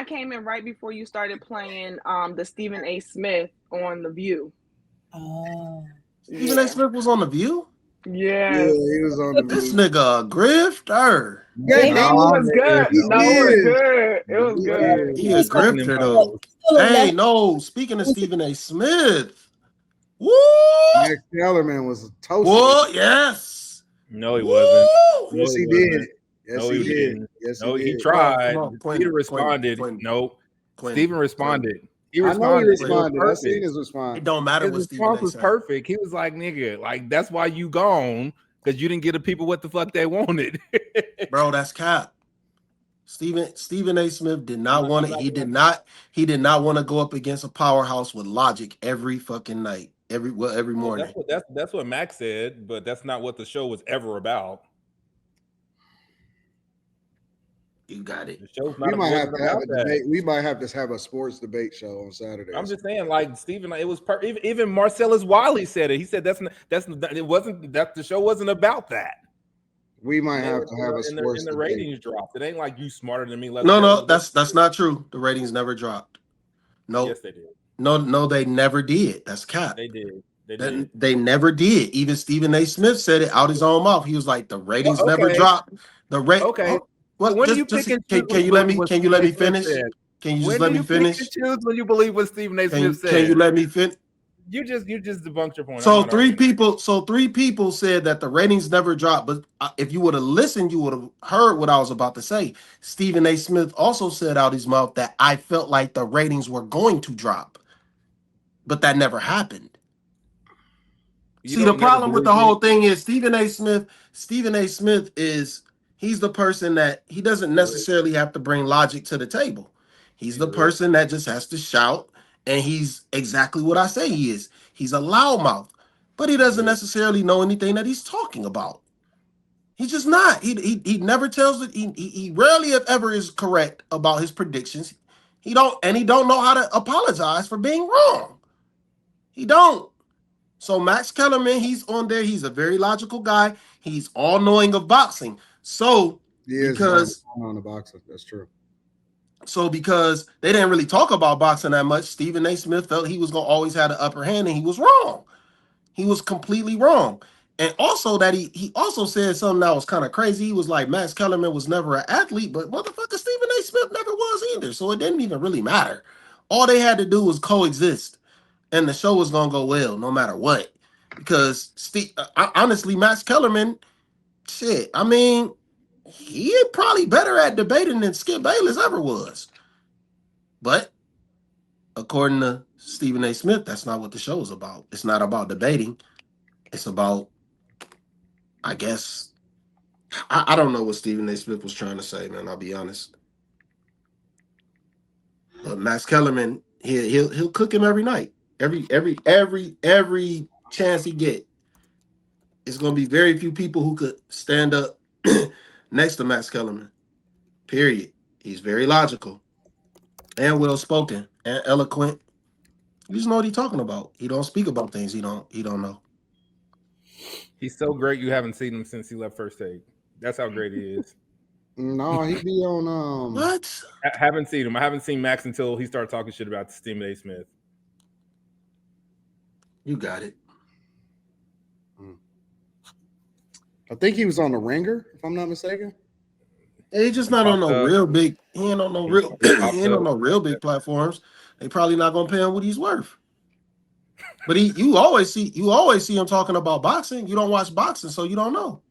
I came in right before you started playing the Stephen A. Smith on The View. Oh. Stephen A. Yeah. Smith was on The View? Yeah, Yes. he was on the This view. nigga a grifter. Yeah, It was good. he No, it was is. good. It was He good. is. He a grifter though. Hey, no, speaking of Stephen A. Smith. Woo! Max Kellerman was toasting. What? Yes. No, he Woo! wasn't. No, Yes, he wasn't. did. Yes, No, he he did. didn't. Yes, No, he he did. tried. Come on, Peter responded. Quentin. No, Quentin, Steven responded. He I know he responded. responded. It was I seen perfect. his response. It don't matter His what Stephen response A. was said. perfect. He was like, "Nigga, like that's why you gone because you didn't get the people what the fuck they wanted." Bro, that's cap. Stephen A. Smith did not want it. He did not want to go up against a powerhouse with logic every fucking night, every morning. That's what Max said, but that's not what the show was ever about. You got it. The show's We not might have wasn't to have about a that. debate. We might have to have a sports debate show on Saturday. I'm just saying, like Stephen, it was even Marcellus Wiley said it. He said it wasn't that the show wasn't about that. We might have to have a and sports the debate. ratings dropped. It ain't like you smarter than me. No, that's not true. The ratings never dropped. No, yes, they did. No, they never did. That's cap. They did. They never did. Even Stephen A. Smith said it out his own mouth. He was like, the ratings never dropped. The rate. Okay. Well, when just, do you pick and choose? can you let me finish? Can you just let me finish? Pick and choose when you believe what Stephen A. Smith said? Can you let me finish? You just debunked your point. So three people said that the ratings never dropped. But if you would have listened, you would have heard what I was about to say. Stephen A. Smith also said out his mouth that I felt like the ratings were going to drop, but that never happened. See, the problem with the whole thing is Stephen A. Smith is he's the person that he doesn't necessarily have to bring logic to the table. He's the person that just has to shout, and he's exactly what I say he is. He's a loudmouth, but he doesn't necessarily know anything that he's talking about. He's just not. He never tells it. He rarely, if ever, is correct about his predictions. He don't know how to apologize for being wrong. He don't. So Max Kellerman, he's on there. He's a very logical guy. He's all knowing of boxing. So because on the boxing, that's true. So because they didn't really talk about boxing that much, Stephen A. Smith felt he was gonna always have the upper hand, and he was wrong. He was completely wrong. And also that he also said something that was kind of crazy. He was like, Max Kellerman was never an athlete, but motherfucker Stephen A. Smith never was either. So it didn't even really matter. All they had to do was coexist, and the show was gonna go well no matter what. Because honestly, Max Kellerman, shit, I mean, he probably better at debating than Skip Bayless ever was. But according to Stephen A. Smith, that's not what the show is about. It's not about debating. It's about, I guess, I don't know what Stephen A. Smith was trying to say, man. I'll be honest. But Max Kellerman, he'll cook him every night. Every chance he get. It's gonna be very few people who could stand up next to Max Kellerman. Period. He's very logical and well spoken and eloquent. You just know what he's talking about. He don't speak about things he don't know. He's so great you haven't seen him since he left First Take. That's how great he is. No, he be on What? I haven't seen him. I haven't seen Max until he started talking shit about Stephen A. Smith. You got it. I think he was on the Ringer, if I'm not mistaken. He's just not on no real big. He ain't on no real. He ain't on no real big platforms. They probably not gonna pay him what he's worth. But you always see him talking about boxing. You don't watch boxing, so you don't know.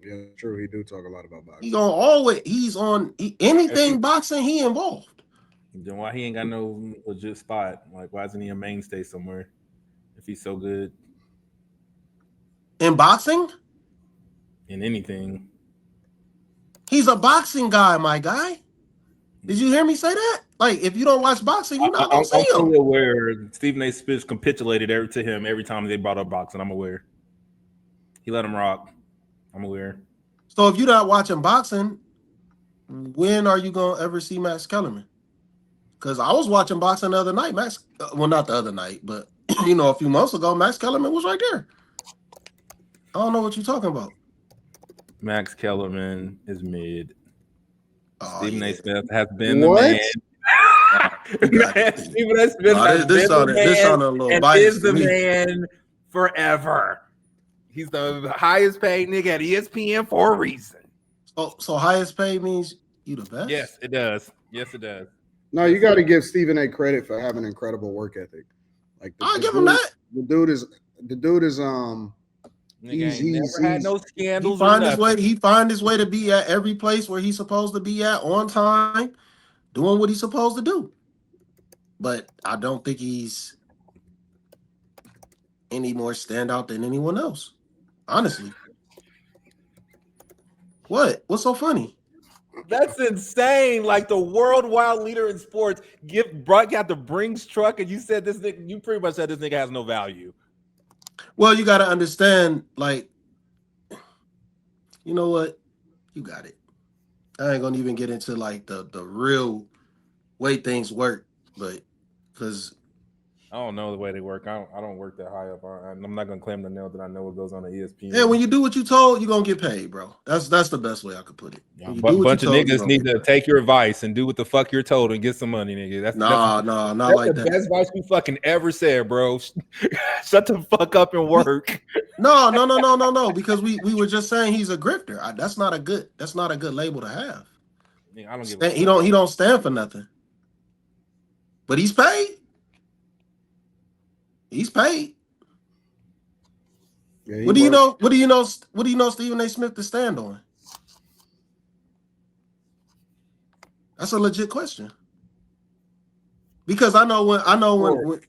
Yeah, true. He do talk a lot about boxing. He's on anything boxing. He involved. Then why he ain't got no legit spot? Like, why isn't he a mainstay somewhere if he's so good in boxing? In anything. He's a boxing guy, my guy. Did you hear me say that? Like, if you don't watch boxing, you're not gonna see him. I'm fully aware Stephen A. Smith capitulated to him every time they brought up boxing. I'm aware. He let him rock. I'm aware. So if you're not watching boxing, when are you gonna ever see Max Kellerman? Because I was watching boxing the other night. Not the other night, but a few months ago, Max Kellerman was right there. I don't know what you're talking about. Max Kellerman is mid. Oh, Stephen yeah. A. Smith has been the man You got it. Stephen A. Smith Nah, has this been the man sounded a little and biased is to the me. man forever. He's the highest paid nigga at ESPN for a reason. So highest paid means you the best? Yes, it does. Yes, it does. No, you got to give Stephen A. credit for having incredible work ethic. Like I'll give him that. The dude is Nigga ain't never had no scandals. He find his way to be at every place where he's supposed to be at on time, doing what he's supposed to do. But I don't think he's any more standout than anyone else. Honestly. What? What's so funny? That's insane. Like the worldwide leader in sports got the Brinks truck, and you said this nigga, you pretty much said this nigga has no value. Well, you got to understand, like, you know what? You got it. I ain't gonna even get into like the real way things work, but because I don't know the way they work. I don't work that high up. I'm not gonna claim the nail that I know what goes on at ESPN. yeah, when you do what you told, you're gonna get paid, bro. That's the best way I could put it. A bunch of niggas need to take your advice and do what the fuck you're told and get some money, nigga. That's not like that. That's the best advice you fucking ever said, bro. Shut the fuck up and work. No. Because we were just saying he's a grifter. That's not a good label to have. Yeah, I don't give a fuck. He don't stand for nothing. But he's paid. He's paid. Yeah, what do you know? What do you know Stephen A. Smith to stand on? That's a legit question. Because I know when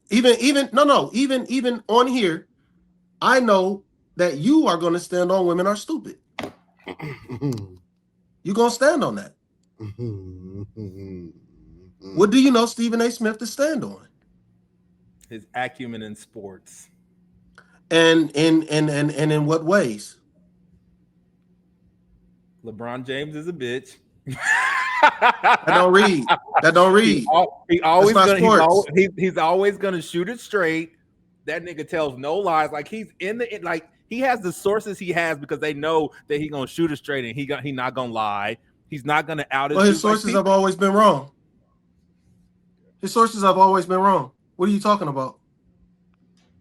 even on here, I know that you are going to stand on women are stupid. You're going to stand on that. What do you know Stephen A. Smith to stand on? His acumen in sports. And in what ways? LeBron James is a bitch. That don't read. He's always gonna shoot it straight. That nigga tells no lies. Like he has the sources he has because they know that he's gonna shoot it straight and he not gonna lie. He's not gonna out his. Well, his sources have always been wrong. His sources have always been wrong. What are you talking about?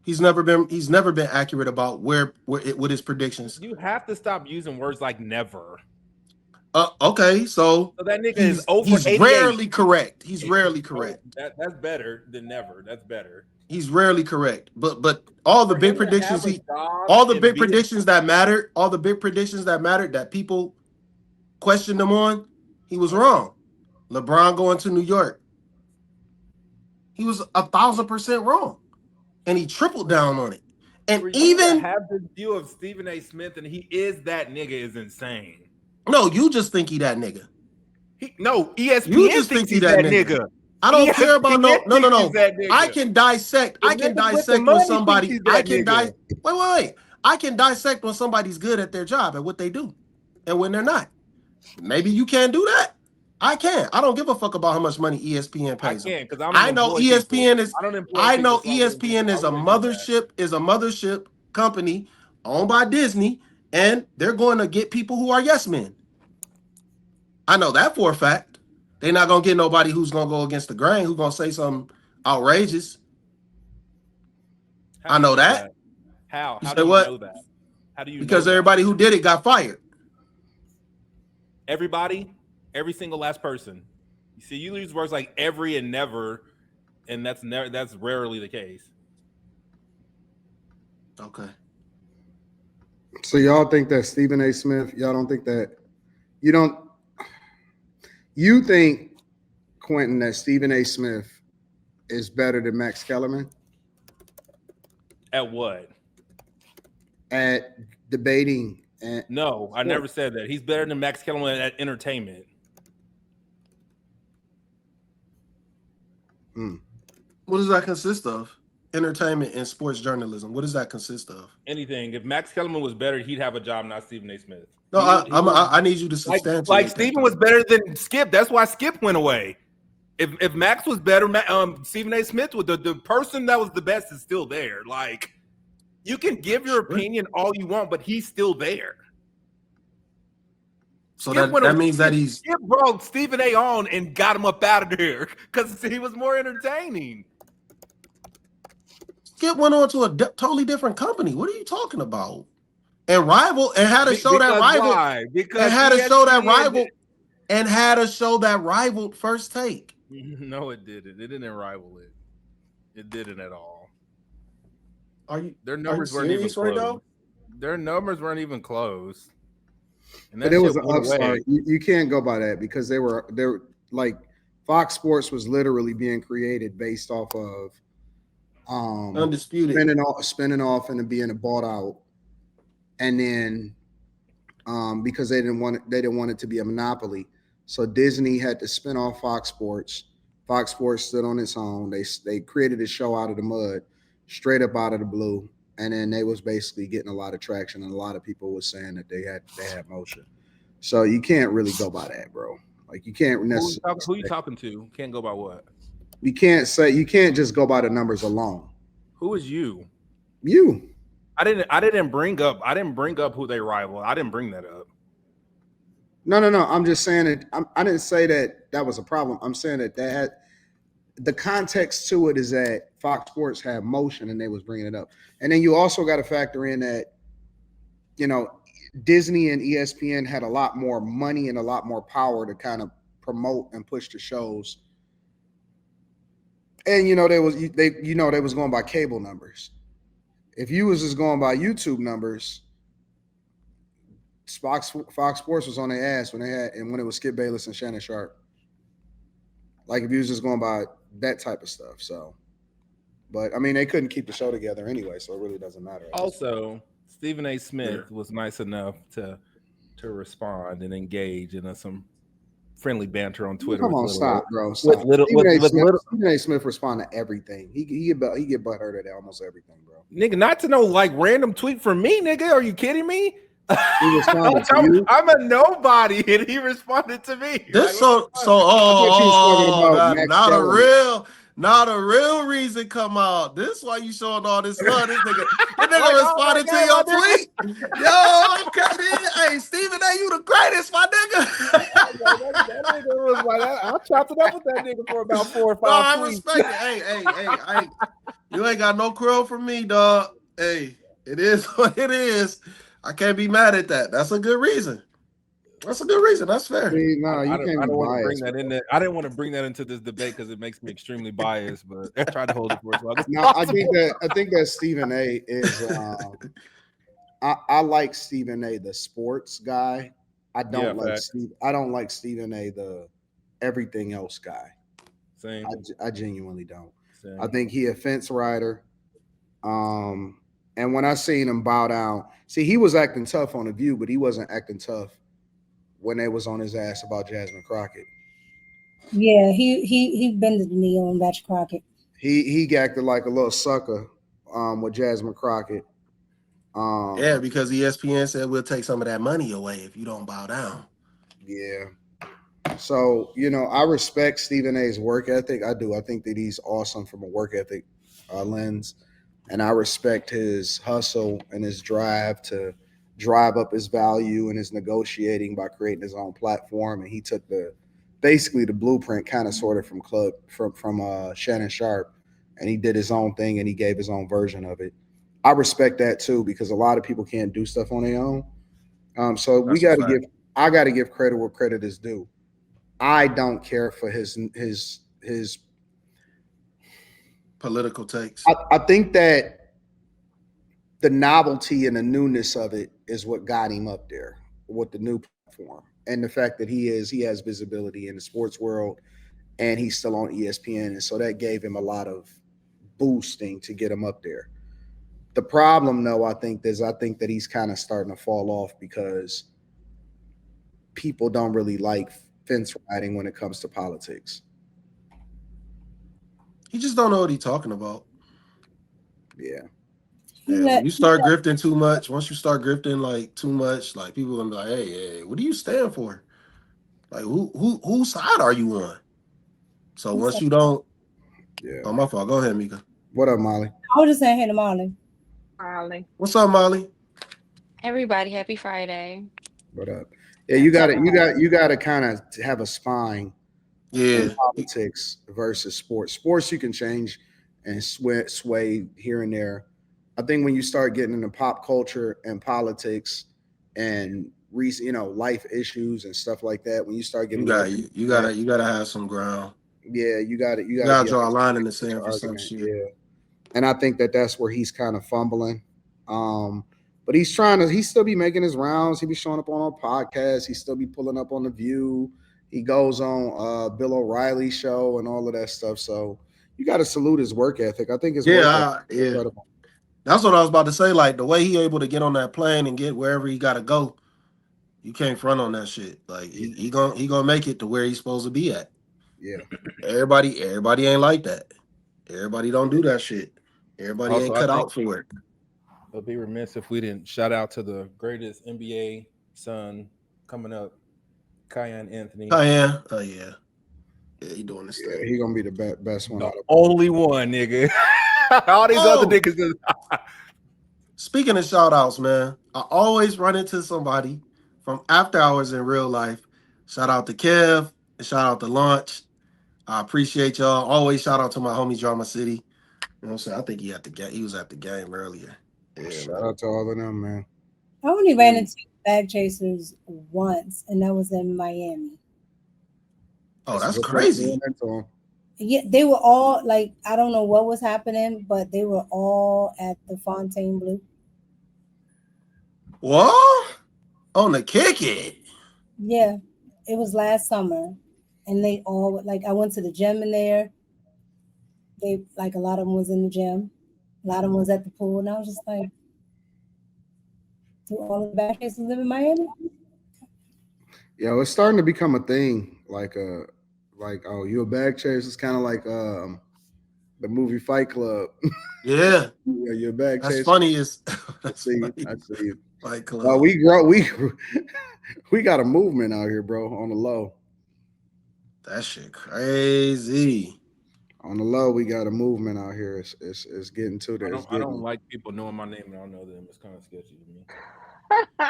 He's never been accurate about what his predictions. You have to stop using words like never. Okay, so that nigga is over. He's 88. rarely correct. He's rarely correct. That's better than never. That's better. He's rarely correct. But all the big predictions that mattered that people questioned him on, he was wrong. LeBron going to New York. He was 1,000% wrong. And he tripled down on it. And even have this view of Stephen A. Smith and he is that nigga is insane. No, you just think he that nigga. ESPN you just thinks he's that nigga. I don't care about no. I can dissect. I can dissect when somebody. Wait. I can dissect when somebody's good at their job at what they do, and when they're not. Maybe you can't do that. I can. I don't give a fuck about how much money ESPN pays. I know ESPN is. I know ESPN is a mothership. Is a mothership company owned by Disney, and they're going to get people who are yes men. I know that for a fact. They're not gonna get nobody who's gonna go against the grain, who's gonna say something outrageous. I know that. How do you know that? How do you? Because everybody who did it got fired. Everybody, every single last person. You see, you use words like every and never, and that's rarely the case. Okay. So y'all think that Stephen A. Smith? Y'all don't think that? You don't. You think, Quentin, that Stephen A. Smith is better than Max Kellerman? At what? At debating. No, I never said that. He's better than Max Kellerman at entertainment. What does that consist of? Entertainment and sports journalism. What does that consist of? Anything. If Max Kellerman was better, he'd have a job, not Stephen A. Smith. No, I need you to substantiate. Like Stephen was better than Skip. That's why Skip went away. If Max was better, Stephen A. Smith was the person that was the best is still there. Like you can give your opinion all you want, but he's still there. So that means that he's Skip broke Stephen A. on and got him up out of there because he was more entertaining. Skip went on to a totally different company. What are you talking about? And had a show that rivaled. Why? Because and had a show that rivaled. did. And had a show that rivaled First Take. No, it didn't. It didn't rival it. It didn't at all. Their numbers weren't even close. Right now? Their numbers weren't even close. But it was an upstart. You can't go by that because they were like Fox Sports was literally being created based off of Undisputed spinning off and being bought out, and then because they didn't want it to be a monopoly, so Disney had to spin off Fox Sports. Fox Sports stood on its own. They created a show out of the mud, straight up out of the blue. And then they was basically getting a lot of traction, and a lot of people was saying that they had motion. So you can't really go by that, bro. Like you can't necessarily. Who you talking to? Can't go by what? You can't just go by the numbers alone. Who is you? You. I didn't bring up who they rival. I didn't bring that up. No. I'm just saying it. I didn't say that was a problem. I'm saying that had the context to it is that Fox Sports had motion and they was bringing it up. And then you also got to factor in that, Disney and ESPN had a lot more money and a lot more power to kind of promote and push the shows. And, they was going by cable numbers. If you was just going by YouTube numbers, Fox Sports was on their ass when it was Skip Bayless and Shannon Sharp. Like if you was just going by that type of stuff. So, but I mean, they couldn't keep the show together anyway, so it really doesn't matter. Also, Stephen A. Smith was nice enough to respond and engage in some friendly banter on Twitter. Come on, stop, bro. Stop. Stephen A. Smith respond to everything. He get butthurt at almost everything, bro. Nigga, not to know like random tweet from me, nigga. Are you kidding me? He responded to you. I'm a nobody, and he responded to me. This not a real reason come out. This why you showing all this love. This nigga responded to your tweet. Yo, I'm coming. Hey, Stephen A, you the greatest, my nigga. that nigga was like, I chopped it up with that nigga for about 4 or 5 I respect it. Hey, you ain't got no crow from me, dog. Hey, it is what it is. I can't be mad at that. That's a good reason. That's fair. See, no, I don't want to bring that in there. I didn't want to bring that into this debate because it makes me extremely biased. But I tried to hold it for as long as possible. I think that Stephen A. is. I like Stephen A. the sports guy. I don't like Stephen A. the everything else guy. Same. I genuinely don't. Same. I think he a fence rider. And when I seen him bow down, see, he was acting tough on The View, but he wasn't acting tough when they was on his ass about Jasmine Crockett. Yeah, he bended the knee on Batch Crockett. He acted like a little sucker with Jasmine Crockett. Yeah, because ESPN said we'll take some of that money away if you don't bow down. Yeah. So, I respect Stephen A.'s work ethic. I do. I think that he's awesome from a work ethic lens. And I respect his hustle and his drive to drive up his value and his negotiating by creating his own platform. And he took basically the blueprint kind of sort of from Shannon Sharp, and he did his own thing and he gave his own version of it. I respect that too, because a lot of people can't do stuff on their own. So I got to give credit where credit is due. I don't care for his political takes. I think that the novelty and the newness of it is what got him up there with the new platform, and the fact that he has visibility in the sports world, and he's still on ESPN, and so that gave him a lot of boosting to get him up there. The problem, though, I think that he's kind of starting to fall off because people don't really like fence riding when it comes to politics. You just don't know what he's talking about. Yeah. When you start grifting too much, once you start grifting like too much, like people are gonna be like, hey, what do you stand for? Like whose side are you on? So once you don't, oh, my fault. Go ahead, Mika. What up, Molly? I was just saying hey to Molly. Molly. What's up, Molly? Everybody, happy Friday. What up? Yeah, you gotta kind of have a spine in Yeah, politics versus sports. Sports you can change and sway here and there. I think when you start getting into pop culture and politics and life issues and stuff like that, when you start you getting got into you gotta have some ground. yeah, you You got to gotta be able draw a to line in the make sand your for some argument. shit. Yeah, and I think that's where he's kind of fumbling. But he still be making his rounds. He be showing up on podcasts. He still be pulling up on The View. He goes on Bill O'Reilly's show and all of that stuff. So you got to salute his work ethic. I think his work ethic is Yeah. incredible. That's what I was about to say. Like the way he able to get on that plane and get wherever he gotta go, you can't front on that shit. Like he gonna make it to where he's supposed to be at. Yeah. Everybody ain't like that. Everybody don't do that shit. Everybody Also, ain't I cut think out for it. it'll be remiss if we didn't shout out to the greatest NBA son coming up, Kyan Anthony. Cayenne. Oh yeah. Yeah, he doing this Yeah, thing. he gonna be the best one The out of only one, nigga. All these other niggas is Speaking of shout outs, man, I always run into somebody from after hours in real life. Shout out to Kev and shout out to Launch. I appreciate y'all. Always shout out to my homie Drama City. You know what I'm saying? I think he was at the game earlier. Yeah, Shout man. out to all of them, man. I only ran into bag chasers once, and that was in Miami. Oh, that's What's crazy. into him? Yeah, they were all like, I don't know what was happening, but they were all at the Fontainebleau. What? On the kick it. Yeah, it was last summer, and they all like, I went to the gym in there. They like, a lot of them was in the gym, a lot of them was at the pool, and I was just like, do all the bag chasers live in Miami? Yeah, it's starting to become a thing. Like oh, you a bag chaser? It's kind of like the movie Fight Club. Yeah. Yeah, you're a bag That's chaser. funny as I see you. Fight Club. We got a movement out here, bro. On the low. That shit crazy. On the low, we got a movement out here. It's getting to there. I don't like people knowing my name and I don't know them. It's kind of sketchy to me.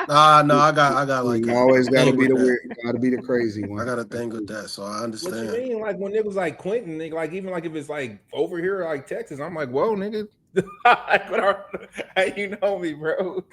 No, I got like You always got to thing be the with that. weird, got to be the crazy one. I got a thing with that, so I What understand. you mean? Like when it was like Quentin, nigga, like even like if it's like over here, like Texas, I'm like, whoa, nigga. How you know me, bro?